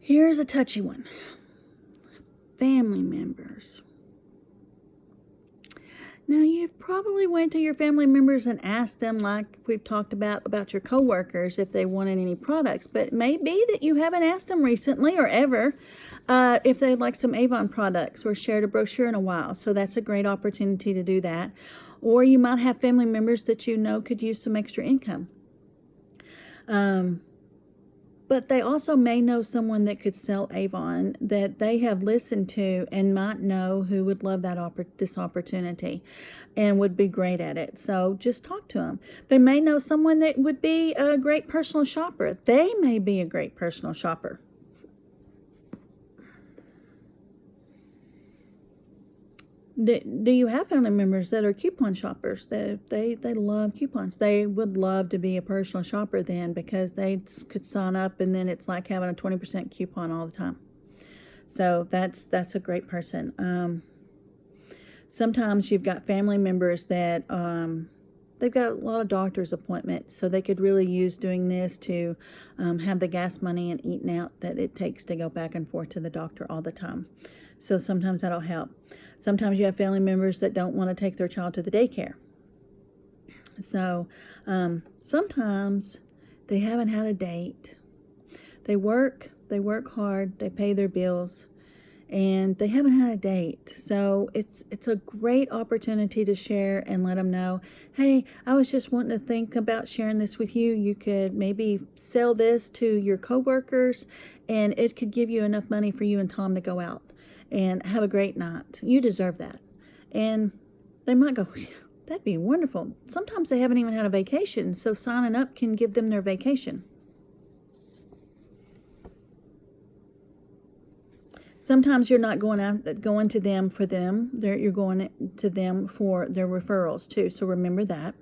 Speaker 1: Here's a touchy one. Family members. Now, you've probably went to your family members and asked them, like we've talked about your coworkers, if they wanted any products. But it may be that you haven't asked them recently or ever if they'd like some Avon products, or shared a brochure in a while. So that's a great opportunity to do that. Or you might have family members that you know could use some extra income. But they also may know someone that could sell Avon that they have listened to and might know who would love this opportunity and would be great at it. So just talk to them. They may know someone that would be a great personal shopper. They may be a great personal shopper. Do you have family members that are coupon shoppers? They love coupons. They would love to be a personal shopper then, because they could sign up and then it's like having a 20% coupon all the time. So that's a great person. Sometimes you've got family members that they've got a lot of doctor's appointments, so they could really use doing this to have the gas money and eating out that it takes to go back and forth to the doctor all the time. So sometimes that'll help. Sometimes you have family members that don't want to take their child to the daycare. So sometimes they haven't had a date. They work hard, they pay their bills, and they haven't had a date. So it's a great opportunity to share and let them know, hey, I was just wanting to think about sharing this with you. You could maybe sell this to your coworkers, and it could give you enough money for you and Tom to go out and have a great night. You deserve that. And they might go, that'd be wonderful. Sometimes they haven't even had a vacation, so signing up can give them their vacation. Sometimes you're not going to them for them. You're going to them for their referrals too. So remember that.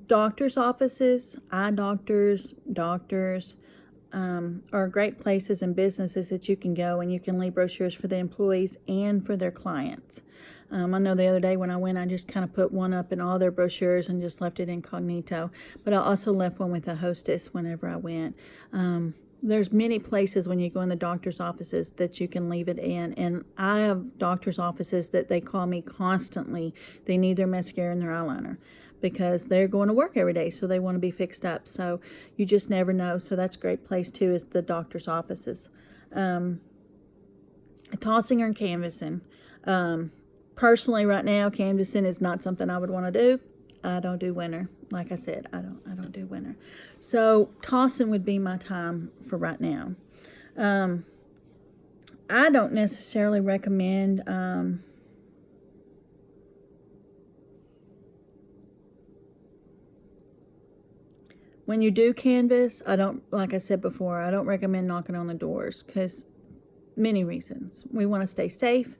Speaker 1: Doctors' offices, eye doctors, are great places and businesses that you can go and you can leave brochures for the employees and for their clients. I know the other day when I went, I just kind of put one up in all their brochures and just left it incognito. But I also left one with the hostess whenever I went. There's many places when you go in the doctor's offices that you can leave it in. And I have doctor's offices that they call me constantly. They need their mascara and their eyeliner because they're going to work every day, so they want to be fixed up. So you just never know. So that's a great place too, is the doctor's offices. Tossing or canvassing. Personally, right now, canvassing is not something I would want to do. I don't do winter. Like I said, I don't do winter. So tossing would be my time for right now. I don't necessarily recommend when you do canvas, like I said before, I don't recommend knocking on the doors because many reasons. We want to stay safe.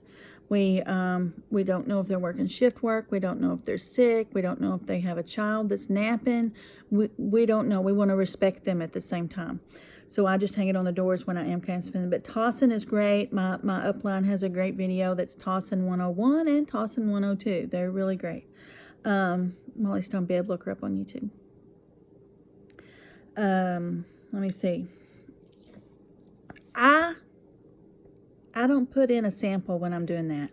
Speaker 1: We don't know if they're working shift work. We don't know if they're sick. We don't know if they have a child that's napping. We don't know. We want to respect them at the same time. So I just hang it on the doors when I am canvassing. But tossing is great. My upline has a great video that's tossing 101 and tossing 102. They're really great. Molly Stone Bibb, look her up on YouTube. Let me see. I don't put in a sample when I'm doing that.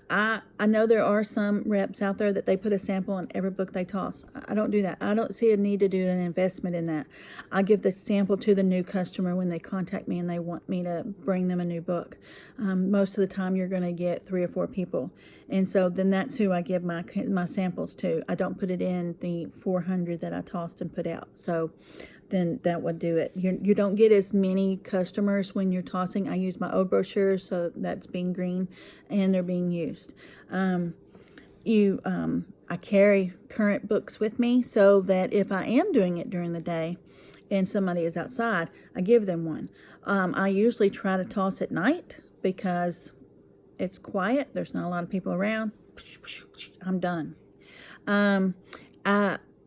Speaker 1: I know there are some reps out there that they put a sample in every book they toss. I don't do that. I don't see a need to do an investment in that. I give the sample to the new customer when they contact me and they want me to bring them a new book. Most of the time you're going to get 3 or 4 people. And so then that's who I give my samples to. I don't put it in the 400 that I tossed and put out. So then that would do it. You don't get as many customers when you're tossing. I use my old brochures, so that's being green, and they're being used. I carry current books with me so that if I am doing it during the day and somebody is outside, I give them one. I usually try to toss at night because it's quiet. There's not a lot of people around. I'm done.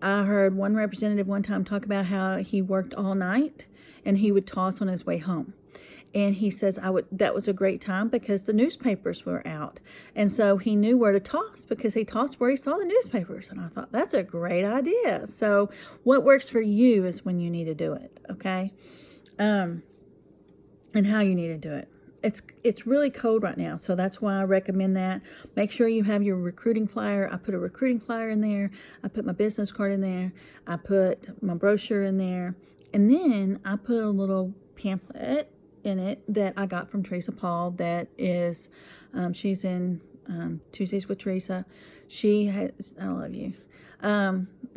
Speaker 1: I heard one representative one time talk about how he worked all night and he would toss on his way home. And he says that was a great time because the newspapers were out. And so he knew where to toss because he tossed where he saw the newspapers. And I thought, that's a great idea. So what works for you is when you need to do it, okay? And how you need to do it. It's really cold right now, so that's why I recommend that. Make sure you have your recruiting flyer. I put a recruiting flyer in there. I put my business card in there. I put my brochure in there. And then I put a little pamphlet in it that I got from Teresa Paul that is, she's in Tuesdays with Teresa. I love you.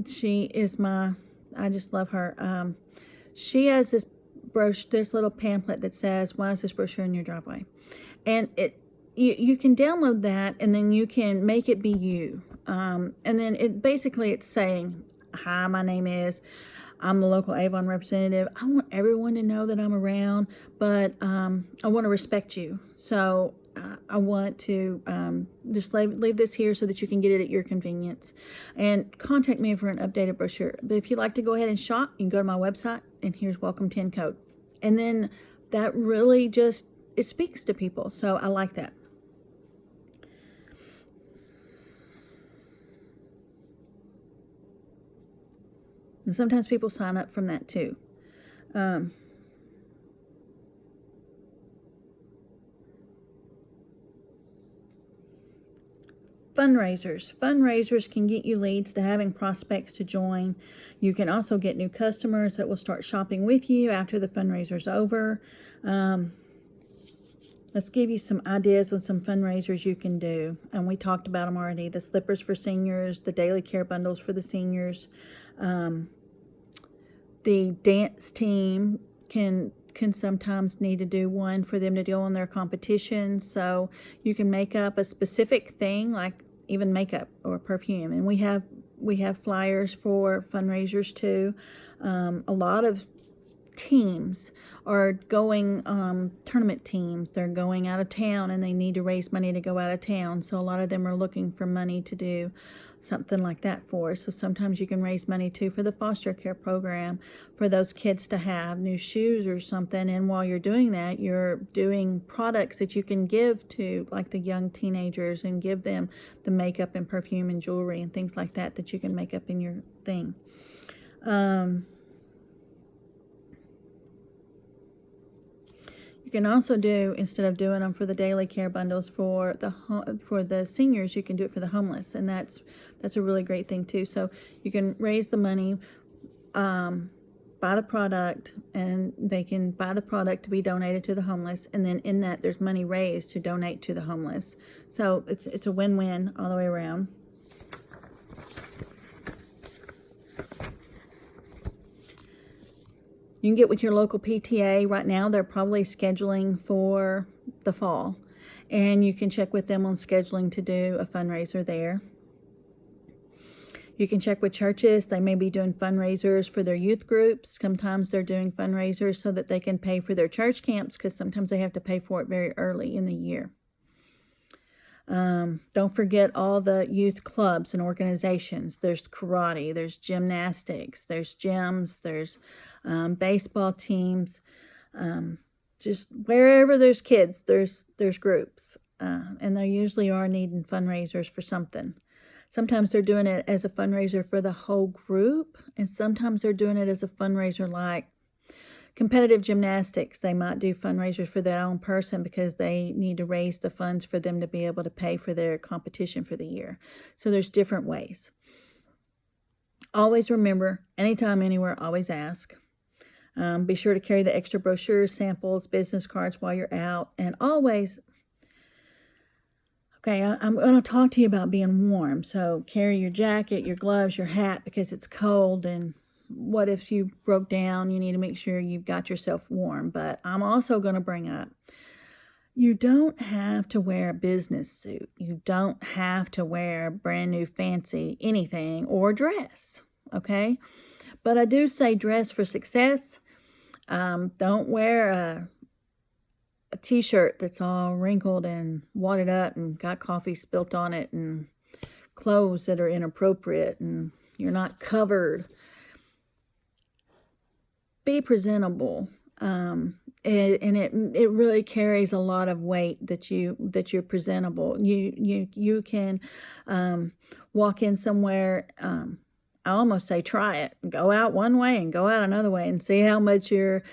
Speaker 1: She is I just love her. She has this little pamphlet that says, why is this brochure in your driveway? And you can download that and then you can make it be you. And then it's saying, hi, my name is, I'm the local Avon representative. I want everyone to know that I'm around, but I want to respect you. So I want to just leave this here so that you can get it at your convenience. And contact me for an updated brochure. But if you'd like to go ahead and shop, you can go to my website, and here's Welcome 10 code. And then that really it speaks to people. So I like that. And sometimes people sign up from that too. Fundraisers can get you leads to having prospects to join. You can also get new customers that will start shopping with you after the fundraiser's over. Let's give you some ideas on some fundraisers you can do. And we talked about them already. The slippers for seniors, the daily care bundles for the seniors. The dance team can sometimes need to do one for them to do on their competitions. So you can make up a specific thing, like even makeup or perfume. And we have flyers for fundraisers too. A lot of teams are going, tournament teams, they're going out of town and they need to raise money to go out of town. So a lot of them are looking for money to do something like that for. So sometimes you can raise money too for the foster care program, for those kids to have new shoes or something. And while you're doing that, you're doing products that you can give to like the young teenagers and give them the makeup and perfume and jewelry and things like that that you can make up in your thing. You can also do, instead of doing them for the daily care bundles for the seniors, you can do it for the homeless, and that's a really great thing too. So you can raise the money, buy the product, and they can buy the product to be donated to the homeless, and then in that there's money raised to donate to the homeless. So it's a win-win all the way around. You can get with your local PTA. Right now, they're probably scheduling for the fall. And you can check with them on scheduling to do a fundraiser there. You can check with churches. They may be doing fundraisers for their youth groups. Sometimes they're doing fundraisers so that they can pay for their church camps, because sometimes they have to pay for it very early in the year. Don't forget all the youth clubs and organizations. There's karate, there's gymnastics, there's gyms, there's baseball teams. Just wherever there's kids, there's groups. And they usually are needing fundraisers for something. Sometimes they're doing it as a fundraiser for the whole group, and sometimes they're doing it as a fundraiser like competitive gymnastics. They might do fundraisers for their own person because they need to raise the funds for them to be able to pay for their competition for the year. So there's different ways. Always remember, anytime, anywhere, always ask. Be sure to carry the extra brochures, samples, business cards while you're out. And always, okay, I'm going to talk to you about being warm. So carry your jacket, your gloves, your hat, because it's cold, and what if you broke down? You need to make sure you've got yourself warm. But I'm also going to bring up, you don't have to wear a business suit. You don't have to wear a brand new fancy anything or dress, okay? But I do say dress for success. Don't wear a t-shirt that's all wrinkled and wadded up and got coffee spilt on it, and clothes that are inappropriate and you're not covered. Be presentable, and it really carries a lot of weight that you're presentable. You can walk in somewhere. I almost say try it. Go out one way and go out another way and see how much you're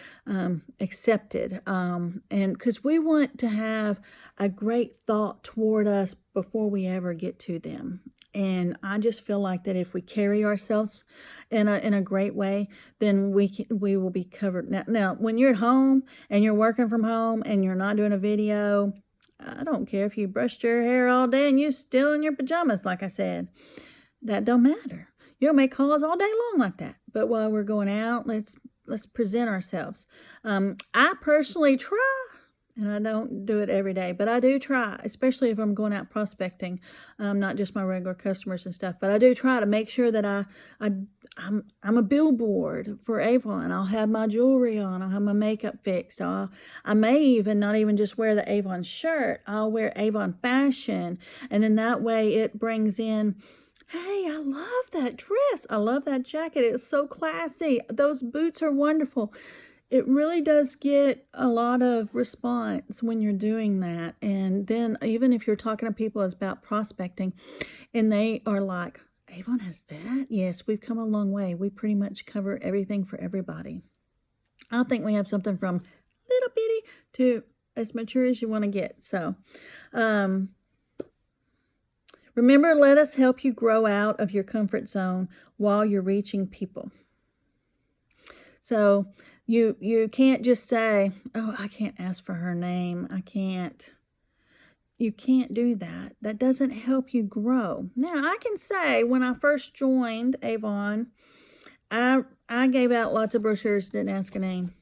Speaker 1: accepted. And because we want to have a great thought toward us before we ever get to them. And I just feel like that if we carry ourselves in a great way, then we will be covered. Now, when you're at home and you're working from home and you're not doing a video, I don't care if you brushed your hair all day and you're still in your pajamas, like I said. That don't matter. You'll make calls all day long like that. But while we're going out, let's present ourselves. I personally try. And I don't do it every day, but I do try, especially if I'm going out prospecting, not just my regular customers and stuff. But I do try to make sure that I'm a billboard for Avon. I'll have my jewelry on. I'll have my makeup fixed. I may even not even just wear the Avon shirt. I'll wear Avon fashion, and then that way it brings in, hey, I love that dress. I love that jacket. It's so classy. Those boots are wonderful. It really does get a lot of response when you're doing that. And then even if you're talking to people about prospecting and they are like, Avon has that? Yes, we've come a long way. We pretty much cover everything for everybody. I think we have something from little bitty to as mature as you want to get. So, remember, let us help you grow out of your comfort zone while you're reaching people. So you can't just say, oh, I can't ask for her name. I can't. You can't do that. That doesn't help you grow. Now, I can say when I first joined Avon, I gave out lots of brochures, didn't ask a name.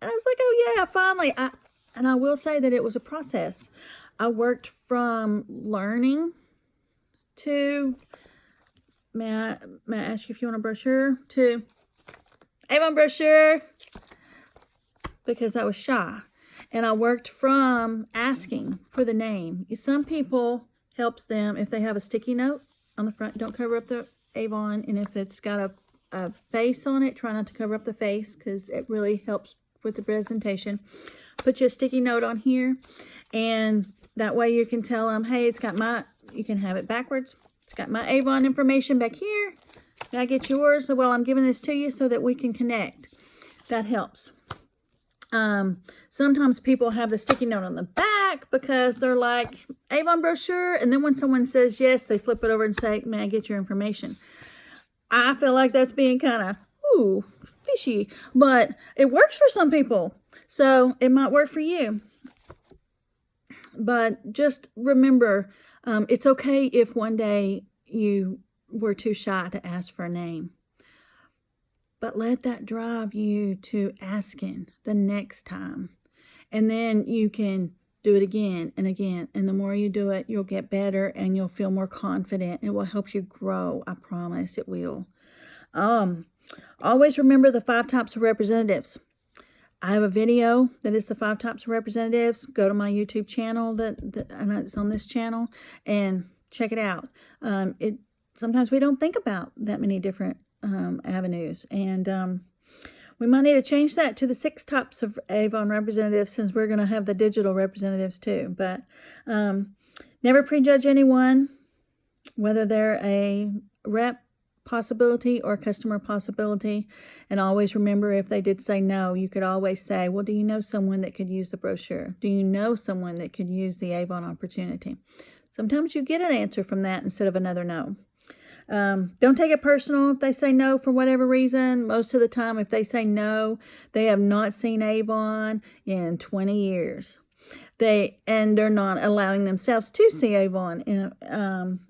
Speaker 1: And I was like, oh, yeah, finally. And I will say that it was a process. I worked from learning to, may I ask you if you want a brochure, to Avon brochure, because I was shy. And I worked from asking for the name. Some people helps them if they have a sticky note on the front. Don't cover up the Avon. And if it's got a face on it, try not to cover up the face because it really helps with the presentation. Put your sticky note on here, and that way you can tell them, hey, it's got my, you can have it backwards. It's got my Avon information back here. Can I get yours? So, well, I'm giving this to you so that we can connect. That helps. Sometimes people have the sticky note on the back because they're like, Avon brochure, and then when someone says yes, they flip it over and say, may I get your information? I feel like that's being kind of, ooh, fishy, but it works for some people, so it might work for you. But just remember, it's okay if one day you were too shy to ask for a name. But let that drive you to asking the next time. And then you can do it again and again. And the more you do it, you'll get better and you'll feel more confident. It will help you grow. I promise it will. Always remember the 5 types of representatives. I have a video that is the 5 types of representatives. Go to my YouTube channel and it's on this channel and check it out. Sometimes we don't think about that many different avenues, and we might need to change that to the 6 types of Avon representatives since we're going to have the digital representatives too. But never prejudge anyone, whether they're a rep possibility or customer possibility. And always remember, if they did say no, you could always say, well, do you know someone that could use the brochure? Do you know someone that could use the Avon opportunity? Sometimes you get an answer from that instead of another no. Don't take it personal if they say no for whatever reason. Most of the time, if they say no, they have not seen Avon in 20 years. They're not allowing themselves to see Avon.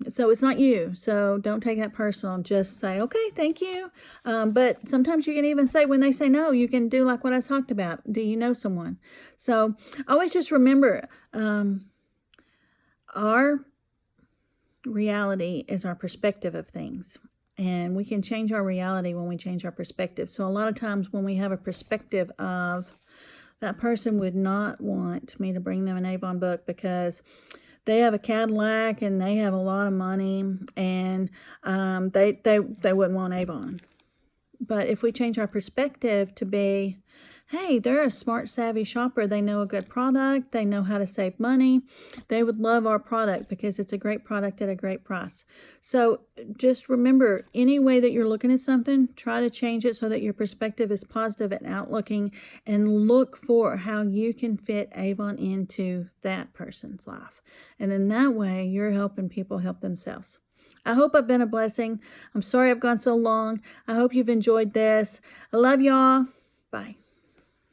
Speaker 1: So it's not you. So don't take that personal. Just say, okay, thank you. But sometimes you can even say, when they say no, you can do like what I talked about. Do you know someone? So always just remember, our reality is our perspective of things, and we can change our reality when we change our perspective. So a lot of times when we have a perspective of that person would not want me to bring them an Avon book because they have a Cadillac and they have a lot of money, and they wouldn't want Avon. But if we change our perspective to be, hey, they're a smart, savvy shopper. They know a good product. They know how to save money. They would love our product because it's a great product at a great price. So just remember, any way that you're looking at something, try to change it so that your perspective is positive and outlooking, and look for how you can fit Avon into that person's life. And then that way, you're helping people help themselves. I hope I've been a blessing. I'm sorry I've gone so long. I hope you've enjoyed this. I love y'all. Bye.